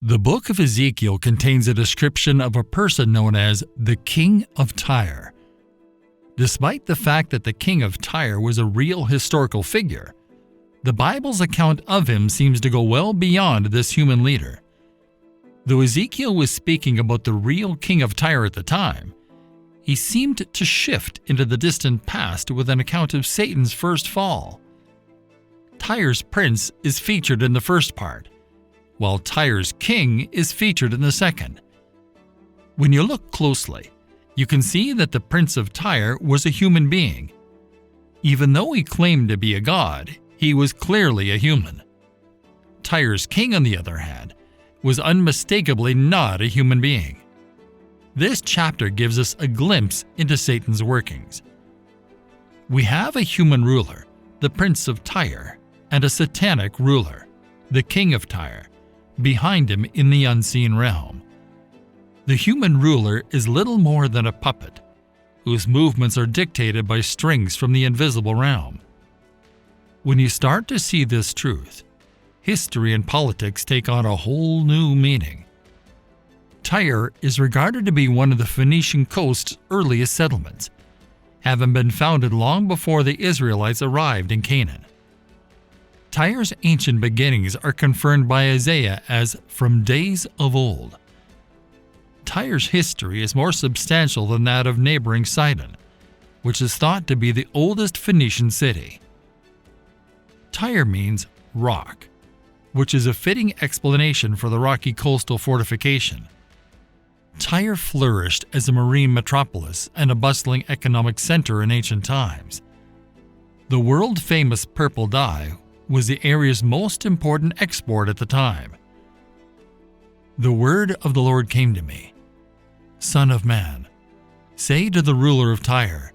The book of Ezekiel contains a description of a person known as the King of Tyre. Despite the fact that the King of Tyre was a real historical figure, the Bible's account of him seems to go well beyond this human leader. Though Ezekiel was speaking about the real King of Tyre at the time, he seemed to shift into the distant past with an account of Satan's first fall. Tyre's prince is featured in the first part, while Tyre's king is featured in the second. When you look closely, you can see that the prince of Tyre was a human being. Even though he claimed to be a god, he was clearly a human. Tyre's king, on the other hand, was unmistakably not a human being. This chapter gives us a glimpse into Satan's workings. We have a human ruler, the prince of Tyre, and a satanic ruler, the king of Tyre, behind him in the unseen realm. The human ruler is little more than a puppet, whose movements are dictated by strings from the invisible realm. When you start to see this truth, history and politics take on a whole new meaning. Tyre is regarded to be one of the Phoenician coast's earliest settlements, having been founded long before the Israelites arrived in Canaan. Tyre's ancient beginnings are confirmed by Isaiah as from days of old. Tyre's history is more substantial than that of neighboring Sidon, which is thought to be the oldest Phoenician city. Tyre means rock, which is a fitting explanation for the rocky coastal fortification. Tyre flourished as a marine metropolis and a bustling economic center in ancient times. The world-famous purple dye was the area's most important export at the time. The word of the Lord came to me, Son of man, say to the ruler of Tyre,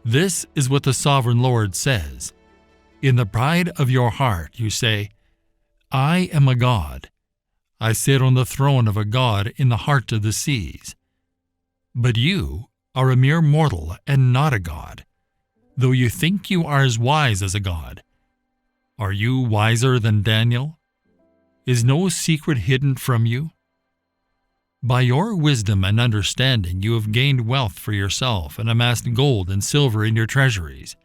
this is what the sovereign Lord says. In the pride of your heart you say, I am a god. I sit on the throne of a god in the heart of the seas. But you are a mere mortal and not a god, though you think you are as wise as a god. Are you wiser than Daniel? Is no secret hidden from you? By your wisdom and understanding you have gained wealth for yourself and amassed gold and silver in your treasuries.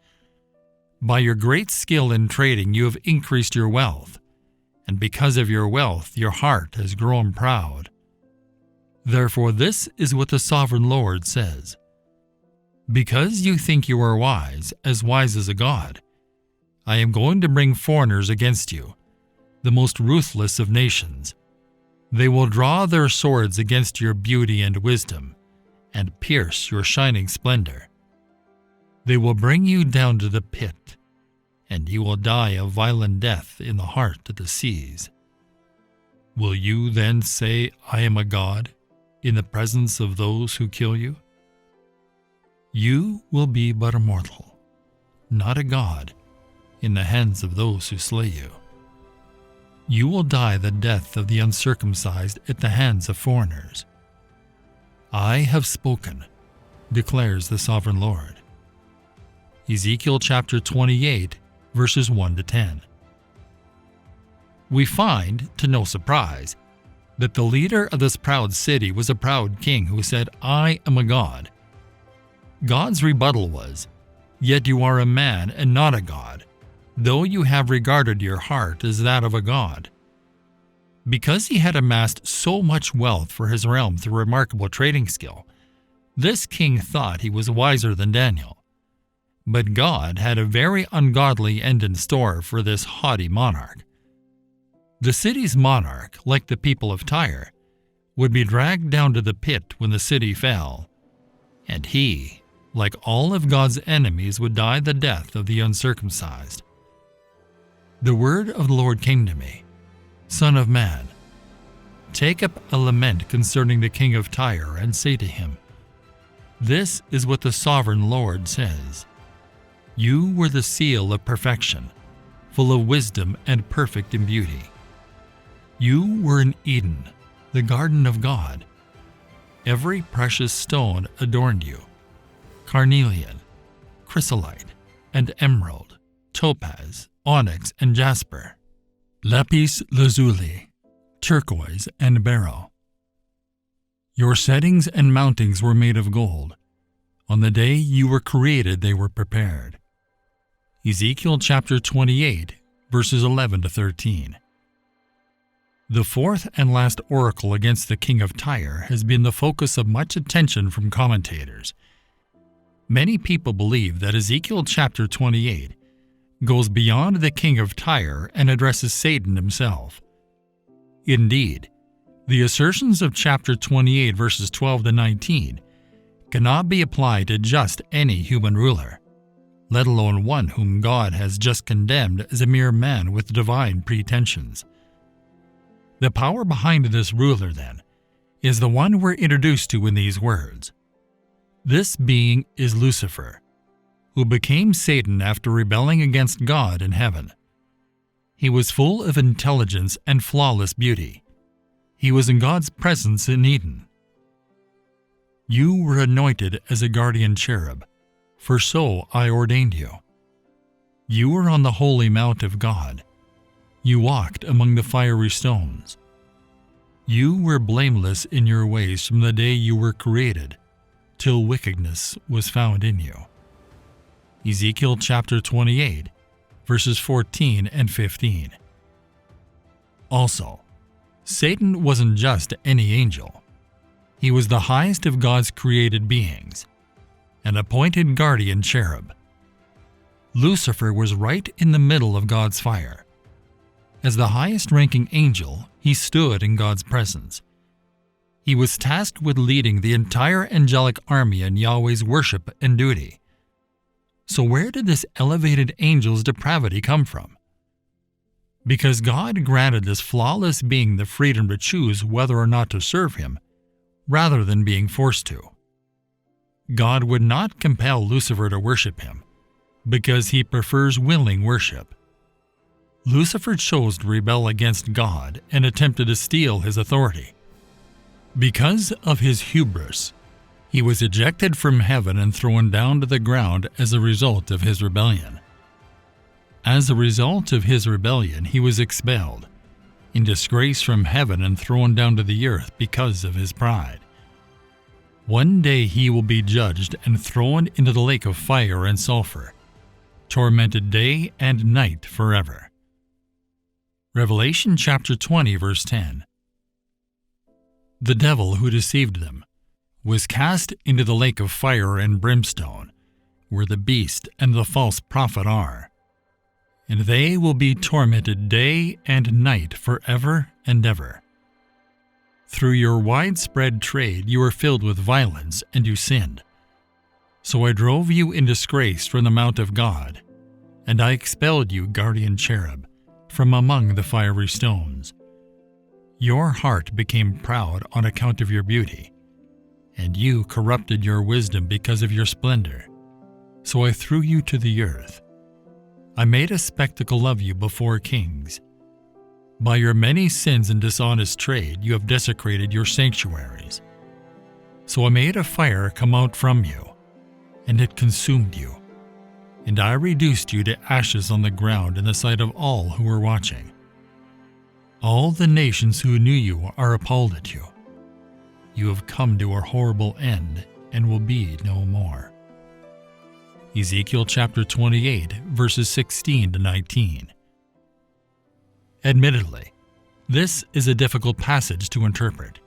By your great skill in trading you have increased your wealth, and because of your wealth your heart has grown proud. Therefore this is what the sovereign Lord says. Because you think you are wise as a god, I am going to bring foreigners against you, the most ruthless of nations. They will draw their swords against your beauty and wisdom, and pierce your shining splendor. They will bring you down to the pit, and you will die a violent death in the heart of the seas. Will you then say, I am a god, in the presence of those who kill you? You will be but a mortal, not a god, in the hands of those who slay you. You will die the death of the uncircumcised at the hands of foreigners. I have spoken, declares the sovereign Lord. Ezekiel chapter 28, verses 1 to 10. We find, to no surprise, that the leader of this proud city was a proud king who said, I am a god. God's rebuttal was, Yet you are a man and not a god, though you have regarded your heart as that of a god. Because he had amassed so much wealth for his realm through remarkable trading skill, this king thought he was wiser than Daniel. But God had a very ungodly end in store for this haughty monarch. The city's monarch, like the people of Tyre, would be dragged down to the pit when the city fell, and he, like all of God's enemies, would die the death of the uncircumcised. The word of the Lord came to me, Son of man, take up a lament concerning the king of Tyre and say to him, This is what the sovereign Lord says. You were the seal of perfection, full of wisdom and perfect in beauty. You were in Eden, the garden of God. Every precious stone adorned you, carnelian, chrysolite, and emerald, topaz, onyx, and jasper, lapis lazuli, turquoise, and beryl. Your settings and mountings were made of gold. On the day you were created they were prepared. Ezekiel chapter 28, verses 11 to 13. The fourth and last oracle against the king of Tyre has been the focus of much attention from commentators. Many people believe that Ezekiel chapter 28 goes beyond the king of Tyre and addresses Satan himself. Indeed, the assertions of chapter 28 verses 12 to 19 cannot be applied to just any human ruler, let alone one whom God has just condemned as a mere man with divine pretensions. The power behind this ruler, then, is the one we're introduced to in these words. This being is Lucifer, who became Satan after rebelling against God in heaven. He was full of intelligence and flawless beauty. He was in God's presence in Eden. You were anointed as a guardian cherub, for so I ordained you. You were on the holy mount of God. You walked among the fiery stones. You were blameless in your ways from the day you were created, till wickedness was found in you. Ezekiel chapter 28, verses 14 and 15. Also, Satan wasn't just any angel. He was the highest of God's created beings, an appointed guardian cherub. Lucifer was right in the middle of God's fire. As the highest-ranking angel, he stood in God's presence. He was tasked with leading the entire angelic army in Yahweh's worship and duty. So where did this elevated angel's depravity come from? Because God granted this flawless being the freedom to choose whether or not to serve him, rather than being forced to. God would not compel Lucifer to worship him, because he prefers willing worship. Lucifer chose to rebel against God and attempted to steal his authority. Because of his hubris, he was ejected from heaven and thrown down to the ground as a result of his rebellion. As a result of his rebellion, he was expelled, in disgrace from heaven and thrown down to the earth because of his pride. One day he will be judged and thrown into the lake of fire and sulfur, tormented day and night forever. Revelation chapter 20, verse 10. The devil who deceived them was cast into the lake of fire and brimstone, where the beast and the false prophet are, and they will be tormented day and night forever and ever. Through your widespread trade you were filled with violence, and you sinned. So I drove you in disgrace from the mount of God, and I expelled you, guardian cherub, from among the fiery stones. Your heart became proud on account of your beauty, and you corrupted your wisdom because of your splendor. So I threw you to the earth. I made a spectacle of you before kings. By your many sins and dishonest trade you have desecrated your sanctuaries. So I made a fire come out from you, and it consumed you. And I reduced you to ashes on the ground in the sight of all who were watching. All the nations who knew you are appalled at you. You have come to a horrible end and will be no more. Ezekiel chapter 28, verses 16 to 19. Admittedly, this is a difficult passage to interpret.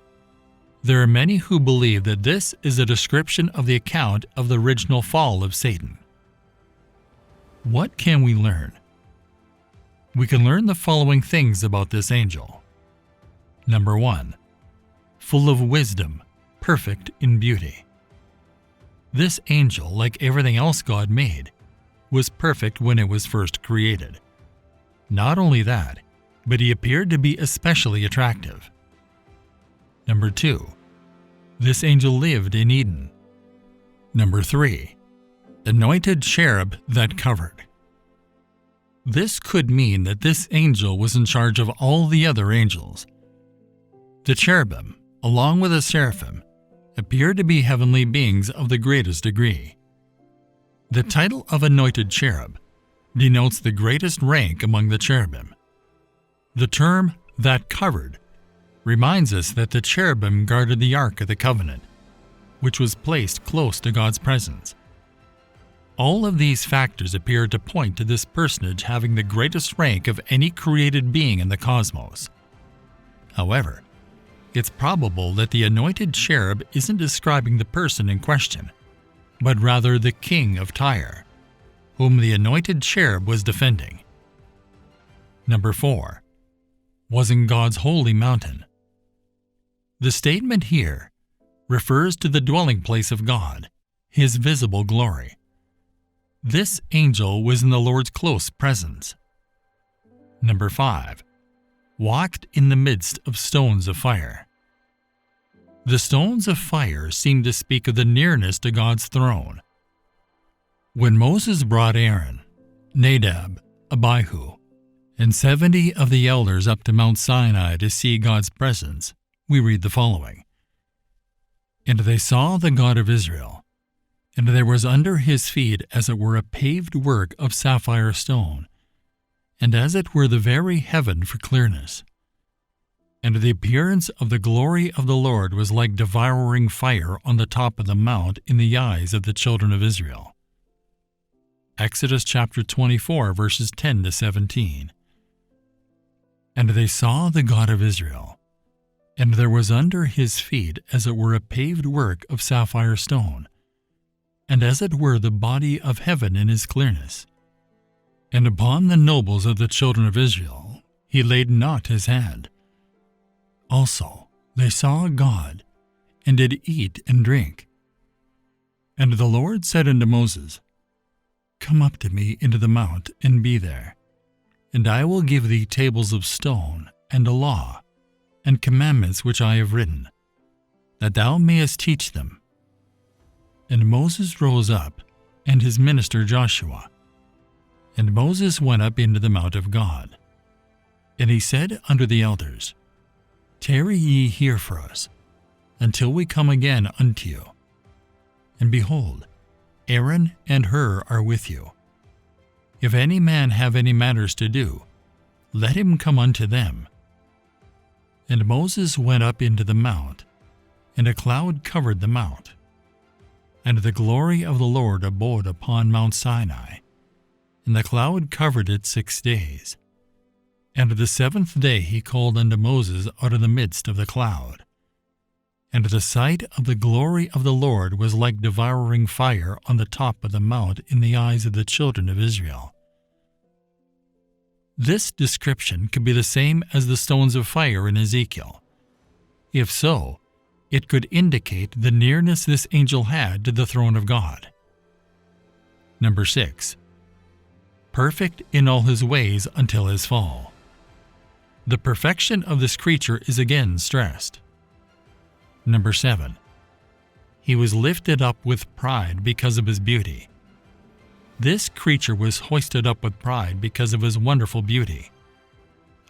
There are many who believe that this is a description of the account of the original fall of Satan. What can we learn? We can learn the following things about this angel. Number 1. Full of wisdom, perfect in beauty. This angel, like everything else God made, was perfect when it was first created. Not only that, but he appeared to be especially attractive. Number 2. This angel lived in Eden. Number 3. Anointed cherub that covered. This could mean that this angel was in charge of all the other angels. The cherubim, along with the seraphim, appear to be heavenly beings of the greatest degree. The title of anointed cherub denotes the greatest rank among the cherubim. The term "that covered" reminds us that the cherubim guarded the Ark of the Covenant, which was placed close to God's presence. All of these factors appear to point to this personage having the greatest rank of any created being in the cosmos. However, it's probable that the anointed cherub isn't describing the person in question, but rather the king of Tyre, whom the anointed cherub was defending. Number 4. Was in God's holy mountain. The statement here refers to the dwelling place of God, His visible glory. This angel was in the Lord's close presence. Number 5. Walked in the midst of stones of fire. The stones of fire seem to speak of the nearness to God's throne. When Moses brought Aaron, Nadab, Abihu, and 70 of the elders up to Mount Sinai to see God's presence, we read the following. And they saw the God of Israel, and there was under his feet as it were a paved work of sapphire stone, and as it were the very heaven for clearness. And the appearance of the glory of the Lord was like devouring fire on the top of the mount in the eyes of the children of Israel. Exodus chapter 24, verses 10 to 17. And they saw the God of Israel, and there was under his feet as it were a paved work of sapphire stone, and as it were the body of heaven in his clearness. And upon the nobles of the children of Israel he laid not his hand. Also they saw God, and did eat and drink. And the Lord said unto Moses, Come up to me into the mount, and be there, and I will give thee tables of stone, and a law, and commandments which I have written, that thou mayest teach them. And Moses rose up, and his minister Joshua. And Moses went up into the mount of God. And he said unto the elders, Tarry ye here for us, until we come again unto you. And behold, Aaron and Hur are with you. If any man have any matters to do, let him come unto them. And Moses went up into the mount, and a cloud covered the mount. And the glory of the Lord abode upon Mount Sinai, and the cloud covered it 6 days. And the 7th day he called unto Moses out of the midst of the cloud. And the sight of the glory of the Lord was like devouring fire on the top of the mount in the eyes of the children of Israel. This description could be the same as the stones of fire in Ezekiel. If so, it could indicate the nearness this angel had to the throne of God. Number 6. Perfect in all his ways until his fall. The perfection of this creature is again stressed. Number 7. He was lifted up with pride because of his beauty. This creature was hoisted up with pride because of his wonderful beauty.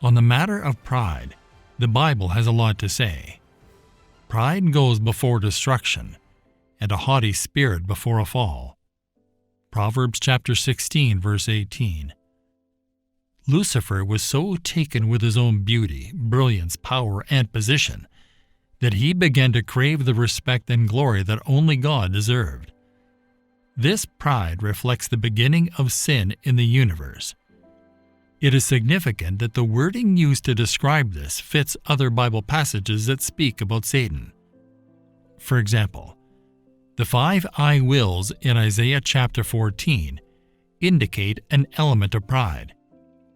On the matter of pride, the Bible has a lot to say. Pride goes before destruction, and a haughty spirit before a fall. Proverbs chapter 16, verse 18. Lucifer was so taken with his own beauty, brilliance, power, and position that he began to crave the respect and glory that only God deserved. This pride reflects the beginning of sin in the universe. It is significant that the wording used to describe this fits other Bible passages that speak about Satan. For example, the 5 I wills in Isaiah chapter 14 indicate an element of pride,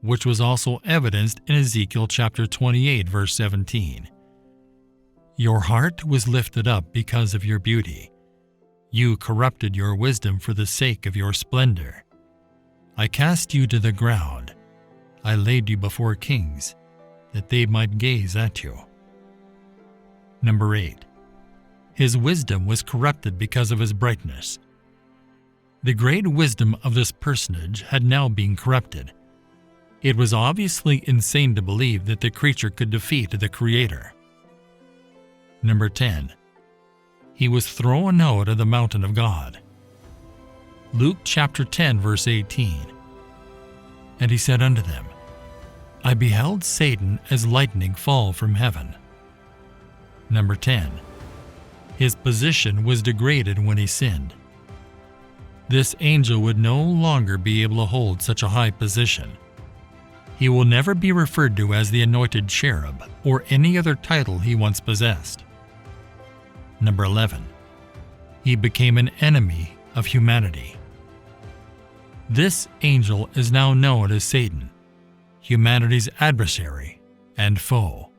which was also evidenced in Ezekiel chapter 28, verse 17. Your heart was lifted up because of your beauty. You corrupted your wisdom for the sake of your splendor. I cast you to the ground. I laid you before kings, that they might gaze at you. Number 8. His wisdom was corrupted because of his brightness. The great wisdom of this personage had now been corrupted. It was obviously insane to believe that the creature could defeat the Creator. Number 10. He was thrown out of the mountain of God. Luke chapter 10, verse 18. And he said unto them, I beheld Satan as lightning fall from heaven. Number 10. His position was degraded when he sinned. This angel would no longer be able to hold such a high position. He will never be referred to as the anointed cherub or any other title he once possessed. Number 11. He became an enemy of humanity. This angel is now known as Satan, humanity's adversary and foe.